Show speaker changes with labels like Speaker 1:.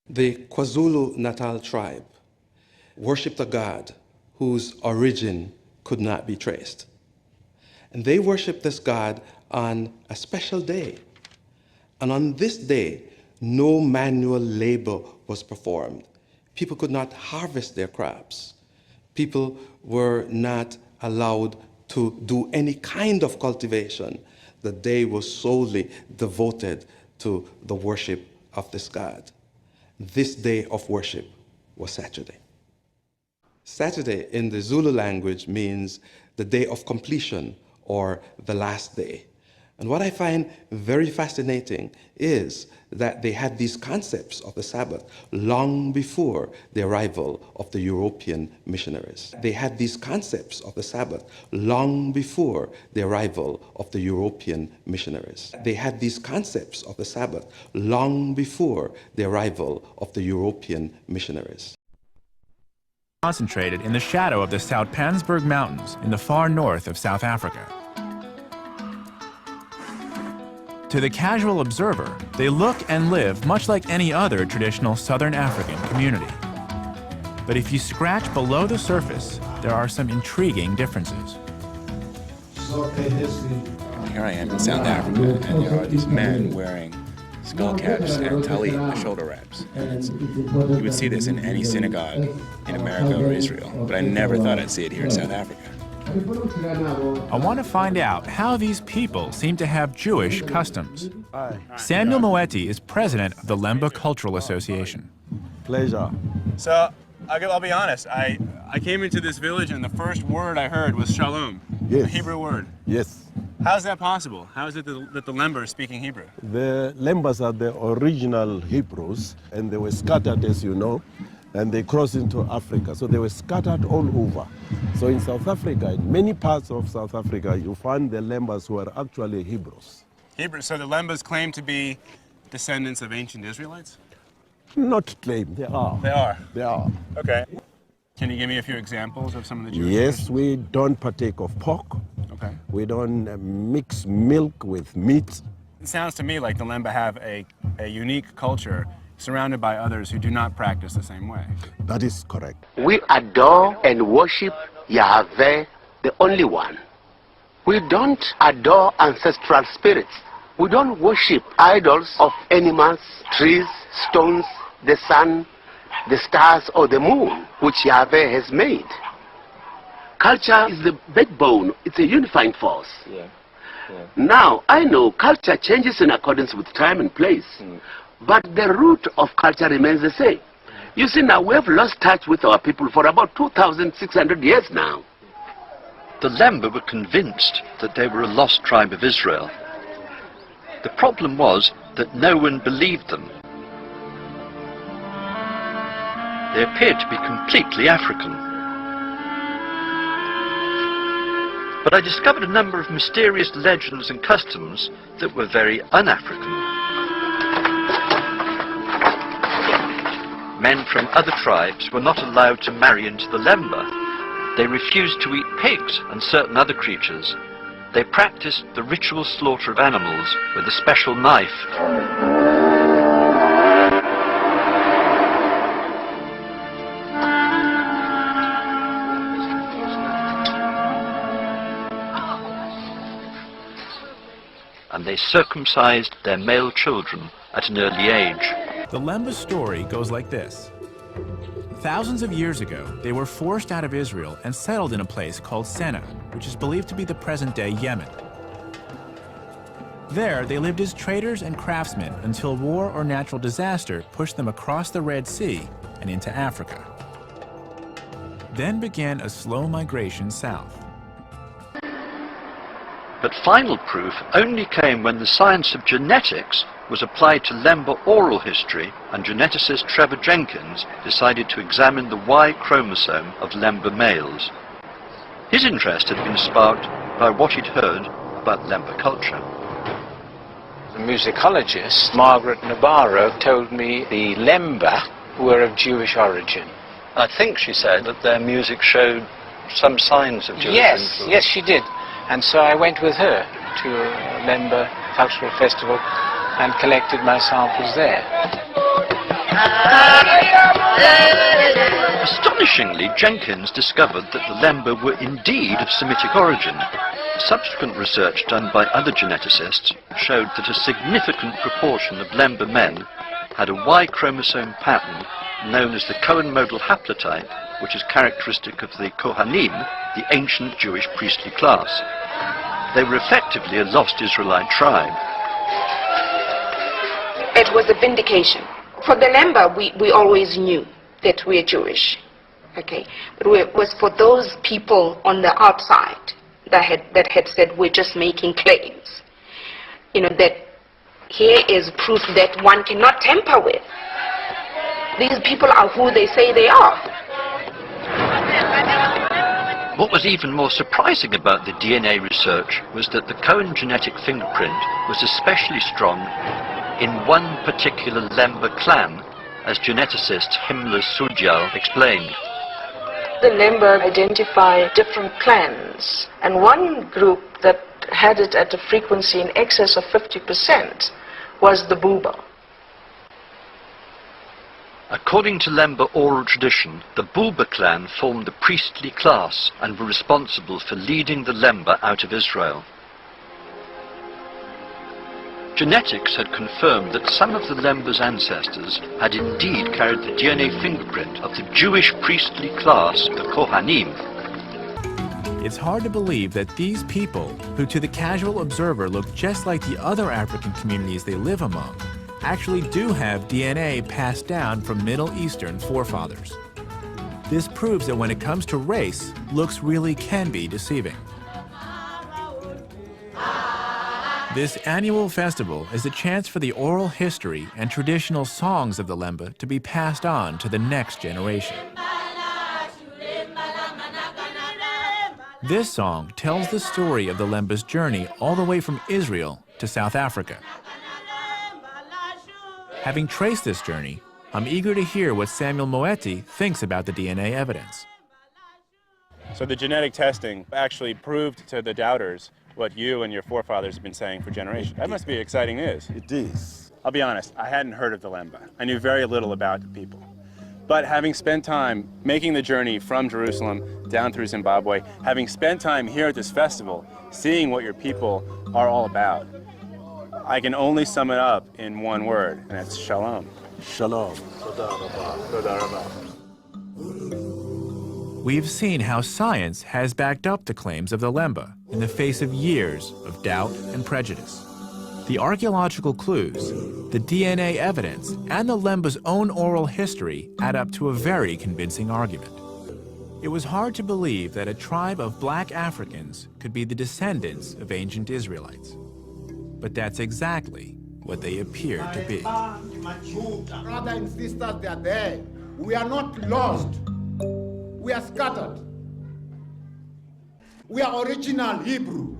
Speaker 1: The KwaZulu-Natal tribe worshipped a god whose origin could not be traced. And they worshipped this god on a special day. And on this day, no manual labor was performed. People could not harvest their crops. People were not allowed to do any kind of cultivation. The day was solely devoted to the worship of this god. This day of worship was Saturday. Saturday in the Zulu language means the day of completion or the last day. And what I find very fascinating is that they had these concepts of the Sabbath long before the arrival of the European missionaries. They had these concepts of the Sabbath long before the arrival of the European missionaries. They had these concepts of the Sabbath long before the arrival of the European missionaries.
Speaker 2: Concentrated in the shadow of the Soutpansberg Mountains in the far north of South Africa. To the casual observer, they look and live much like any other traditional Southern African community. But if you scratch below the surface, there are some intriguing differences.
Speaker 3: Here I am in South Africa, and there are these men wearing skull caps and talit, the shoulder wraps. And you would see this in any synagogue in America or Israel, but I never thought I'd see it here in South Africa.
Speaker 2: I want to find out how these people seem to have Jewish customs. Samuel Moeti is president of the Lemba Cultural Association.
Speaker 4: Pleasure.
Speaker 3: So, I'll be honest, I came into this village and the first word I heard was shalom,
Speaker 4: Yes.
Speaker 3: a Hebrew word.
Speaker 4: Yes.
Speaker 3: How's that possible? How is it that the Lemba are speaking Hebrew?
Speaker 4: The Lembas are the original Hebrews, and they were scattered, as you know, and they crossed into Africa. So they were scattered all over. So in South Africa, in many parts of South Africa, you find the Lembas who are actually Hebrews.
Speaker 3: Hebrew. So the Lembas claim to be descendants of ancient Israelites?
Speaker 4: Not claim, they are.
Speaker 3: They are?
Speaker 4: They are.
Speaker 3: Okay. Can you give me a few examples of some of the Jewish
Speaker 4: Yes,
Speaker 3: traditions?
Speaker 4: we don't partake of pork.
Speaker 3: Okay.
Speaker 4: We don't mix milk with meat.
Speaker 3: It sounds to me like the Lemba have a unique culture surrounded by others who do not practice the same way.
Speaker 4: That is correct.
Speaker 5: We adore and worship Yahweh, the only one. We don't adore ancestral spirits. We don't worship idols of animals, trees, stones, the sun, the stars, or the moon, which Yahweh has made. Culture is the backbone. It's a unifying force.
Speaker 6: Yeah.
Speaker 5: Now, I know culture changes in accordance with time and place, but the root of culture remains the same. You see, now we have lost touch with our people for about 2,600 years now.
Speaker 6: The Lemba were convinced that they were a lost tribe of Israel. The problem was that no one believed them. They appeared to be completely African. But I discovered a number of mysterious legends and customs that were very un-African. Men from other tribes were not allowed to marry into the Lemba. They refused to eat pigs and certain other creatures. They practiced the ritual slaughter of animals with a special knife. And they circumcised their male children at an early age.
Speaker 2: The Lemba story goes like this. Thousands of years ago, they were forced out of Israel and settled in a place called Senna, which is believed to be the present-day Yemen. There, they lived as traders and craftsmen until war or natural disaster pushed them across the Red Sea and into Africa. Then began a slow migration south.
Speaker 6: But final proof only came when the science of genetics was applied to Lemba oral history, and geneticist Trevor Jenkins decided to examine the Y chromosome of Lemba males. His interest had been sparked by what he'd heard about Lemba culture.
Speaker 7: The musicologist, Margaret Nabarro, told me the Lemba were of Jewish origin.
Speaker 6: I think she said that their music showed some signs of Jewish influence.
Speaker 7: Yes, she did. And so I went with her to a Lemba cultural festival and collected my samples there.
Speaker 6: Astonishingly, Jenkins discovered that the Lemba were indeed of Semitic origin. Subsequent research done by other geneticists showed that a significant proportion of Lemba men had a Y chromosome pattern known as the Cohen modal haplotype, which is characteristic of the Kohanim, the ancient Jewish priestly class. They were effectively a lost Israelite tribe.
Speaker 8: It was a vindication. For the Lemba, we always knew that we're Jewish, okay? But it was for those people on the outside that had said we're just making claims, you know, that here is proof that one cannot tamper with. These people are who they say they are.
Speaker 6: What was even more surprising about the DNA research was that the Cohen genetic fingerprint was especially strong in one particular Lemba clan, as geneticist Himmler Sudjal explained.
Speaker 9: The Lemba identify different clans, and one group that had it at a frequency in excess of 50% was the Buba.
Speaker 6: According to Lemba oral tradition, the Buba clan formed the priestly class and were responsible for leading the Lemba out of Israel. Genetics had confirmed that some of the Lemba's ancestors had indeed carried the DNA fingerprint of the Jewish priestly class, the Kohanim.
Speaker 2: It's hard to believe that these people, who to the casual observer look just like the other African communities they live among, actually do have DNA passed down from Middle Eastern forefathers. This proves that when it comes to race, looks really can be deceiving. This annual festival is a chance for the oral history and traditional songs of the Lemba to be passed on to the next generation. This song tells the story of the Lemba's journey all the way from Israel to South Africa. Having traced this journey, I'm eager to hear what Samuel Moeti thinks about the DNA evidence.
Speaker 3: So the genetic testing actually proved to the doubters what you and your forefathers have been saying for generations. That must be exciting news.
Speaker 4: It is.
Speaker 3: I'll be honest, I hadn't heard of the Lemba. I knew very little about the people. But having spent time making the journey from Jerusalem down through Zimbabwe, having spent time here at this festival, seeing what your people are all about, I can only sum it up in one word, and it's shalom.
Speaker 4: Shalom.
Speaker 2: We've seen how science has backed up the claims of the Lemba in the face of years of doubt and prejudice. The archaeological clues, the DNA evidence, and the Lemba's own oral history add up to a very convincing argument. It was hard to believe that a tribe of black Africans could be the descendants of ancient Israelites. But that's exactly what they appear to be.
Speaker 10: Brothers and sisters, they are there. We are not lost. We are scattered. We are original Hebrew.